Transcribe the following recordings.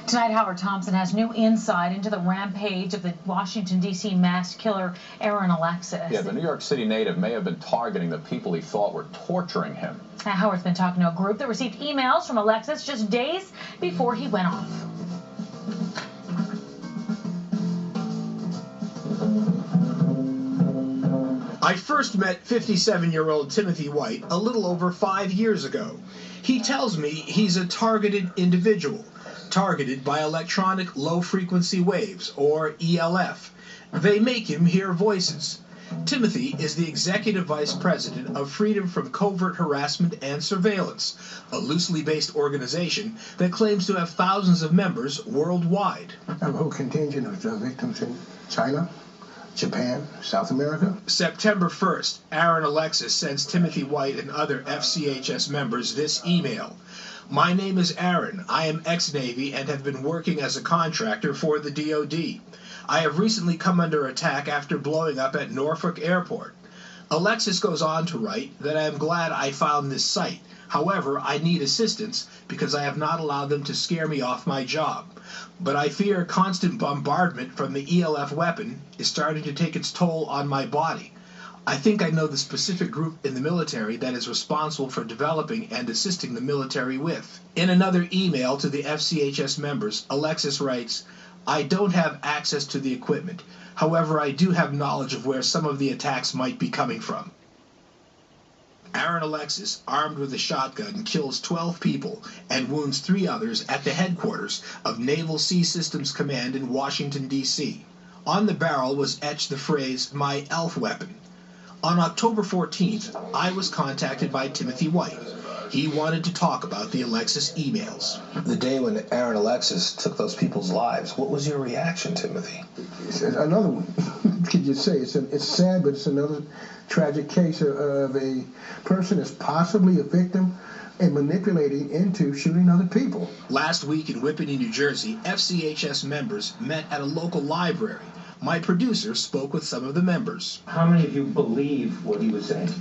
Tonight, Howard Thompson has new insight into the rampage of the Washington, D.C. mass killer Aaron Alexis. Yeah, the New York City native may have been targeting the people he thought were torturing him. Howard's been talking to a group that received emails from Alexis just days before he went off. I first met 57-year-old Timothy White a little over 5 years ago. He tells me he's a targeted individual, targeted by electronic low-frequency waves, or ELF. They make him hear voices. Timothy is the Executive Vice President of Freedom from Covert Harassment and Surveillance, a loosely based organization that claims to have thousands of members worldwide. I have a whole contingent of victims in China, Japan, South America. September 1st, Aaron Alexis sends Timothy White and other FCHS members this email. My name is Aaron. I am ex-Navy and have been working as a contractor for the DoD. I have recently come under attack after blowing up at Norfolk Airport. Alexis goes on to write that I am glad I found this site. However, I need assistance because I have not allowed them to scare me off my job. But I fear constant bombardment from the ELF weapon is starting to take its toll on my body. I think I know the specific group in the military that is responsible for developing and assisting the military with. In another email to the FCHS members, Alexis writes, I don't have access to the equipment. However, I do have knowledge of where some of the attacks might be coming from. Aaron Alexis, armed with a shotgun, kills 12 people and wounds 3 others at the headquarters of Naval Sea Systems Command in Washington, D.C. On the barrel was etched the phrase, my ELF weapon. On October 14th, I was contacted by Timothy White. He wanted to talk about the Alexis emails. The day when Aaron Alexis took those people's lives, what was your reaction, Timothy? It's another one. Could you say it's sad, but it's another tragic case of a person that's possibly a victim and manipulating into shooting other people. Last week in Whippany, New Jersey, FCHS members met at a local library. My producer spoke with some of the members. How many of you believe what he was saying?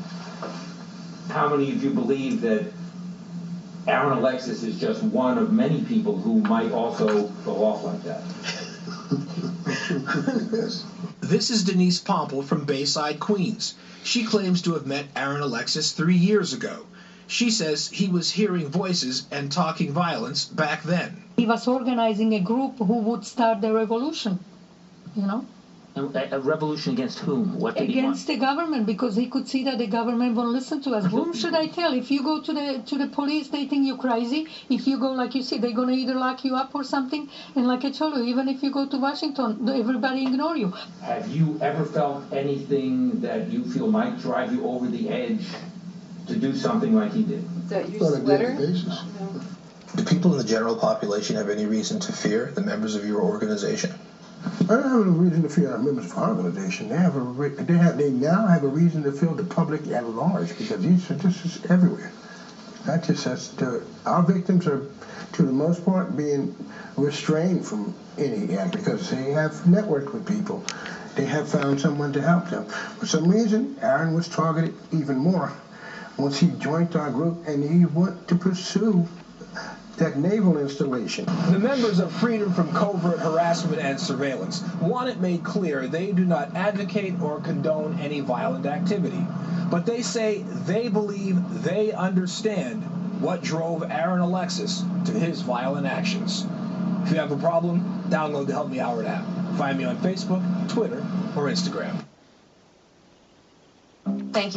How many of you believe that Aaron Alexis is just one of many people who might also go off like that? This is Denise Pomple from Bayside, Queens. She claims to have met Aaron Alexis 3 years ago. She says he was hearing voices and talking violence back then. He was organizing a group who would start the revolution, you know. A revolution against whom? What did he want? Against the government, because he could see that the government won't listen to us. Whom should I tell? If you go to the police, they think you're crazy. If you go, like you see, they're going to either lock you up or something. And like I told you, even if you go to Washington, everybody ignore you. Have you ever felt anything that you feel might drive you over the edge to do something like he did? Is that your sweater? No. Do people in the general population have any reason to fear the members of your organization? I don't have a reason to fear our members of our organization. They now have a reason to fear the public at large, because this is everywhere. Not just us. Our victims are, to the most part, being restrained from any act because they have networked with people. They have found someone to help them. For some reason, Aaron was targeted even more once he joined our group, and he wanted to pursue that naval installation. The members of Freedom from Covert Harassment and Surveillance want it made clear they do not advocate or condone any violent activity. But they say they believe they understand what drove Aaron Alexis to his violent actions. If you have a problem, download the Help Me Howard app. Find me on Facebook, Twitter, or Instagram. Thank you.